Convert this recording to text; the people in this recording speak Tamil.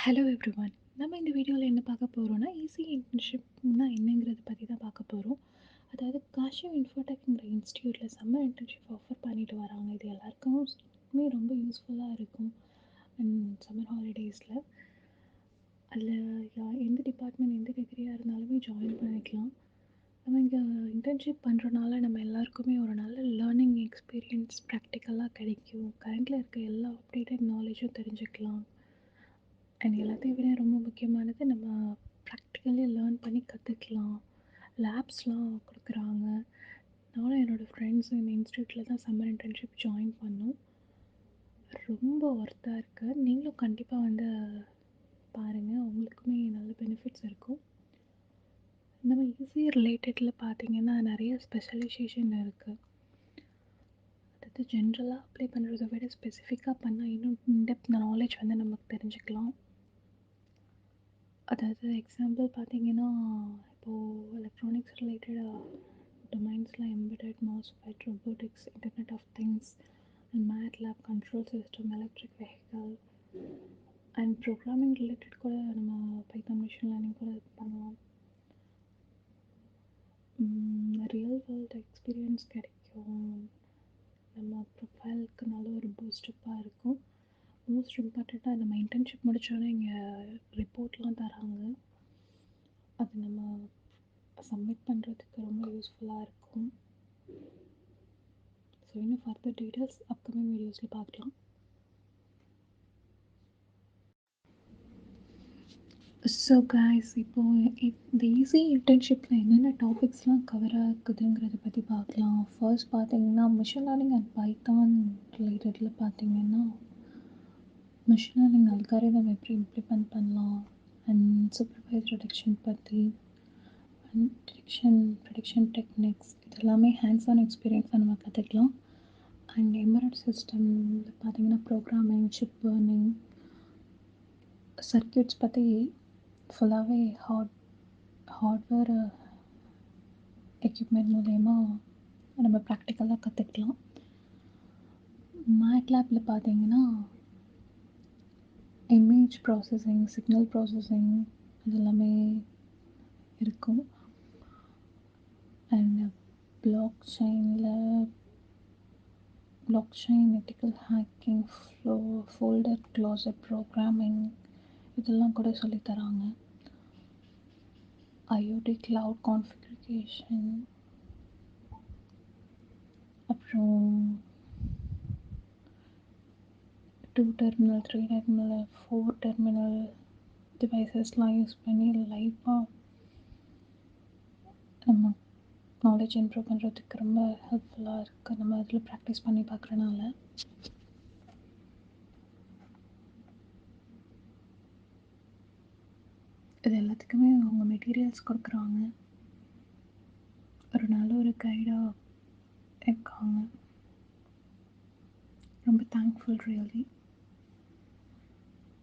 Hello everyone. நம்ம இந்த வீடியோவில் என்ன பார்க்க போகிறோம்னா, ஈஸி இன்டர்ன்ஷிப்னா என்னங்கிறத பற்றி தான் பார்க்க போகிறோம். அதாவது காஷிவ் இன்ஃபோடெக்ங்கிற இன்ஸ்டியூட்டில் சம்மர் இன்டர்ன்ஷிப் ஆஃபர் பண்ணிட்டு வராங்க. இது எல்லாருக்குமே ரொம்ப யூஸ்ஃபுல்லாக இருக்கும். சம்மர் ஹாலிடேஸில் அதில் எந்த டிபார்ட்மெண்ட் எந்த டிகிரியாக இருந்தாலுமே ஜாயின் பண்ணிக்கலாம். நம்ம இங்கே இன்டர்ன்ஷிப் பண்ணுறனால நம்ம எல்லாருக்குமே ஒரு நல்ல லேர்னிங் எக்ஸ்பீரியன்ஸ் ப்ராக்டிக்கலாக கிடைக்கும். கரண்டில் இருக்க எல்லா அப்டேட்டட் நாலேஜும் தெரிஞ்சுக்கலாம். அண்ட் எல்லாத்தையும் விட ரொம்ப முக்கியமானது நம்ம ப்ராக்டிக்கலி லேர்ன் பண்ணி கற்றுக்கலாம். லேப்ஸ்லாம் கொடுக்குறாங்க. நானும் என்னோடய ஃப்ரெண்ட்ஸும் இந்த இன்ஸ்டியூட்டில் தான் சம்மர் இன்டர்ன்ஷிப் ஜாயின் பண்ணோம். ரொம்ப ஒர்த்தாக இருக்குது. நீங்களும் கண்டிப்பாக வந்து பாருங்கள். உங்களுக்குமே நல்ல பெனிஃபிட்ஸ் இருக்கும். நம்ம ஈஸி ரிலேட்டடில் பார்த்திங்கன்னா நிறைய ஸ்பெஷலைசேஷன் இருக்குது. அதாவது ஜென்ரலாக அப்ளை பண்ணுறத விட ஸ்பெசிஃபிக்காக பண்ணால் இன்னும் இன்டெப்த் நாலேஜ் வந்து நமக்கு தெரிஞ்சுக்கலாம். அதாவது எக்ஸாம்பிள் பார்த்தீங்கன்னா, இப்போது எலக்ட்ரானிக்ஸ் ரிலேட்டடாக டொமைன்ஸ்லாம் embedded, MOSFET, robotics, internet of things and MATLAB, control system, electric vehicle and programming related கூட நம்ம பைத்தான் மிஷின் லேர்னிங் கூட பண்ணலாம். ரியல் வேர்ல்டு எக்ஸ்பீரியன்ஸ் கிடைக்கும். நம்ம ப்ரொஃபைலுக்கு நல்ல ஒரு பூஸ்டப்பாக இருக்கும். மோஸ்ட் இம்பார்ட்டண்ட்டாக நம்ம இன்டர்ன்ஷிப் முடித்தோடனே இங்கே ரிப்போர்ட்லாம் தராங்க. அது நம்ம சப்மிட் பண்ணுறதுக்கு ரொம்ப யூஸ்ஃபுல்லாக இருக்கும். ஸோ இன்னும் ஃபர்தர் டீட்டெயில்ஸ் அப்கமிங் வீடியோஸில் பார்க்கலாம். ஸோ கைஸ், இப்போது இந்த ஈஸி இன்டர்ன்ஷிப்பில் என்னென்ன டாபிக்ஸ்லாம் கவர் ஆகுதுங்கிறத பற்றி பார்க்கலாம். ஃபர்ஸ்ட் பார்த்தீங்கன்னா மிஷின் லேர்னிங் அண்ட் பைத்தான் ரிலேட்டடில் பார்த்தீங்கன்னா மிஷின் லேர்னிங் அல்காரிதம் எப்படி இம்ப்ளிமெண்ட் பண்ணலாம் அண்ட் சூப்பர்வைஸ்ட் ப்ரெடிக்ஷன் பற்றி அண்ட் ப்ரெடிக்ஷன் டெக்னிக்ஸ் இதெல்லாமே ஹேண்ட்ஸ் ஆன் எக்ஸ்பீரியன்ஸாக நம்ம கற்றுக்கலாம். அண்ட் எம்பெடட் சிஸ்டமில் பார்த்தீங்கன்னா ப்ரோக்ராமிங், சிப் லேர்னிங், சர்க்யூட்ஸ் பற்றி ஃபுல்லாகவே ஹார்ட்வேர் எக்யூப்மெண்ட் மூலயமா நம்ம ப்ராக்டிக்கலாக கற்றுக்கலாம். மேட்லேப்பில் பார்த்தீங்கன்னா இமேஜ் ப்ராசஸிங், சிக்னல் ப்ராசஸிங் இது எல்லாமே இருக்கும். And block chain ethical hacking, folder closure programming இதெல்லாம் கூட சொல்லித்தராங்க. ஐஓடி கிளவுட் கான்ஃபிகரேஷன், அப்புறம் 2 டெர்மினல், 3 டெர்மினல், 4 டெர்மினல் டிவைசஸ்லாம் யூஸ் பண்ணி லைவாக நம்ம நாலேஜ் இம்ப்ரூவ் பண்ணுறதுக்கு ரொம்ப ஹெல்ப்ஃபுல்லாக இருக்குது. நம்ம அதில் ப்ராக்டிஸ் பண்ணி பார்க்குறனால. இது எல்லாத்துக்குமே அவங்க மெட்டீரியல்ஸ் கொடுக்குறாங்க. ஒரு நல்ல ஒரு கைடாக இருக்காங்க. ரொம்ப தேங்க்ஃபுல் ரியலி.